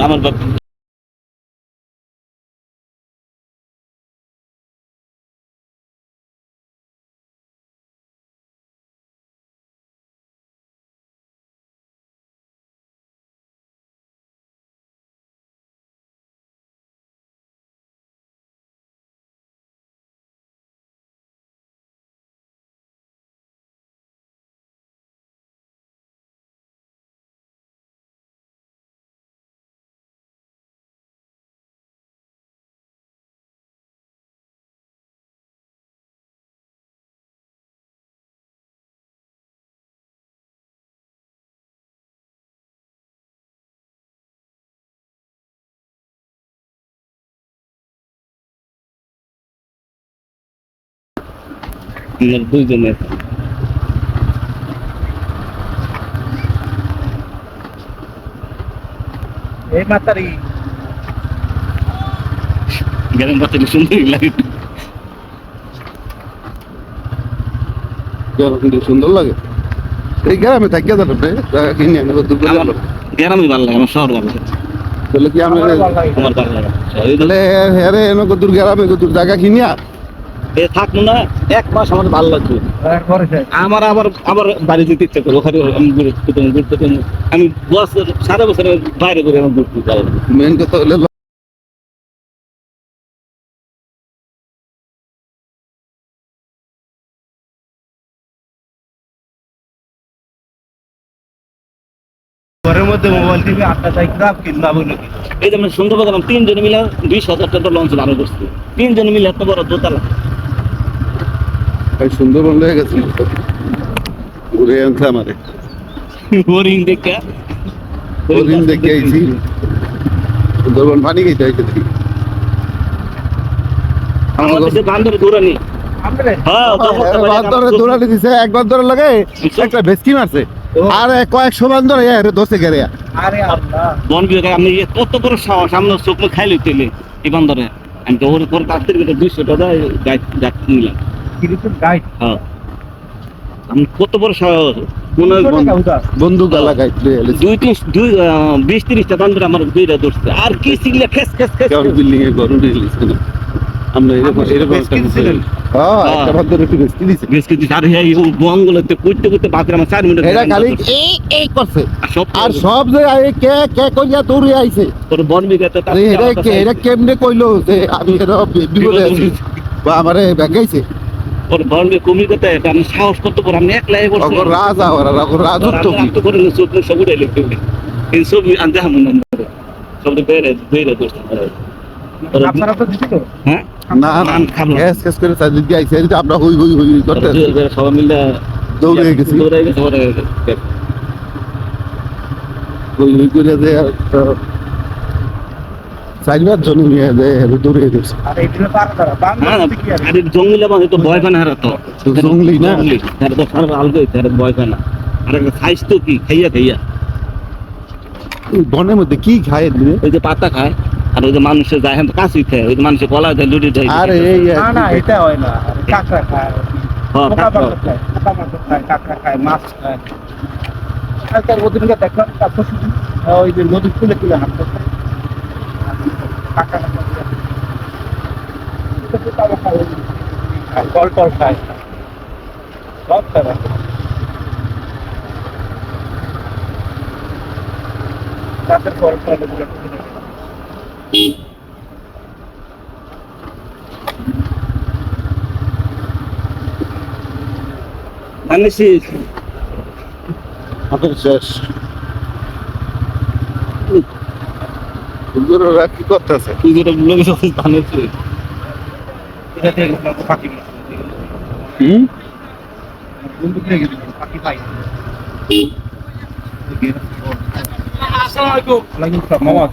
আমার বাপ দুইজনের এই মাতারি গেলেন বাচ্চাটি সুন্দরই লাগে, কিন্তু সুন্দর লাগে। এই গ্রামে থাকিয়া যাবে কিনে আনে আমার গ্রামই ভালো লাগে, আমার শহর ভালো লাগে। বলে কি আমি আমার ভালো লাগে তাহলে হ্যাঁ এনে কদুর গ্রামে কদুর জায়গা কিনিয়া এ থাকবো না, এক মাস আমার ভালো লাগবে। আমার আবার আবার বাড়ি যেতে ইচ্ছা করে, ওখানে আমি আমি বছর সারা বছরের বাইরে করে আমার ঘুরতে যাই। মেন কথা হলে ঘরের মধ্যে মোবাইল টিভি আটটা চাই কিনলাম এই যে আমরা শুনতে পেলাম 3 জন মিলে 20,000 টাকা লঞ্চ ভাড়া করছে, 3 জন মিলে এত বড় দোতলা। সুন্দরবন হয়ে গেছে ঘুরে আনছে আমারে হরিং দেখে হরিণ দেখে আইছি সুন্দরবন পানি খাইতে আইতে দেখি আমার কাছে বান্দর দৌড়ানি। হ্যাঁ বান্দরে দৌড়ানি দিছে, একবার ধরে লাগে একটা ভেস্কি মারছে আর কয়েকশো বান্দর দোষে গেলে। আরে আল্লাহ, বন বিভাগ আমি কত বড় সাহস, সামনে চোখ মুখ খাইলে তেলে এই বান্দরে। আমি তো ওর পর কাছ থেকে 200 টাকা গাইড নিলাম। গাইড হ্যাঁ আমি কত বড় সাহস, বন্দুক লাগাই 20-30টা বান্দর আমার দুইটা ধরছে। আর কি সিগলে খেস খেস খেস বিল্ডিং এ গরু রিলিজ আমরা এরকম এরকম একটা বান্দর একটু ভেস্কি দিছে বেশি দিন আর এই বঙ্গলতে করতে করতে বাপরে আমার 4 মিনিট এটা খালি এই করছে আর সব যে কে কে কইয়া দৌড়ে আইছে তোর বন বিভাগ তো এটা কেমনে কইলো যে আমি এর বিপদে আছি বা আমারে ব্যাগাইছে ওর বন বিভাগ কমি করতে এটা আমি সাহস করতে পারি, আমি একলাই বসে ওর রাজা ওরা রাজত্ব কি তো করে সব সব উড়ে লিখতে এই সব আনতে হাম না সব বেরে বেরে করতে আপনারা তো দিছিল। হ্যাঁ না না গ্যাস গ্যাস করে সাইড দিয়ে আইছে এটা আমরা হই হই হই করতে সবাই মিলে দৌড়ে গেছি দৌড়ে গেছে ওরে হই হই করে যে সাইডবার জন্য নিয়ে যায় দৌড়ে গেছে আর এইগুলো পার করা বাংলাদেশে কি আর আরে জঙ্গলে মানে তো ভয় পায় না হারা তো জঙ্গলি না তার তো সারা আলগো তার ভয় পায় না। আর একটা সাইজ তো কি খাইয়া খাইয়া বনের মধ্যে কি খায় দিলে ওই যে পাতা খায় আর ওই যে মানুষের যায় তো কাশি খায়, ওই যে মানুষের কলা যায় লুটি যায়। আরে এই না না এটা হয় না, কাঁকড়া খায়, হ্যাঁ পোকা মাকড় খায়, পোকা মাকড় খায়, কাঁকড়া খায়, মাছ খায়। আর তার ওদিনকে দেখলাম তারপর শুধু ওই যে নদীর তুলে তুলে হাঁটতে কাঁকড়া খায়, ফল টল খায়, সব খায়। তাদের ফল টল আনিসি আমাদের শেষ ওরা কি করতেছে তুই যেটা ব্লগে সব আনিসি এটা থেকে পাখি বন্ধু থেকে পাখি পাই। আসসালামু আলাইকুম। ওয়ালাইকুম আসসালাম মামা।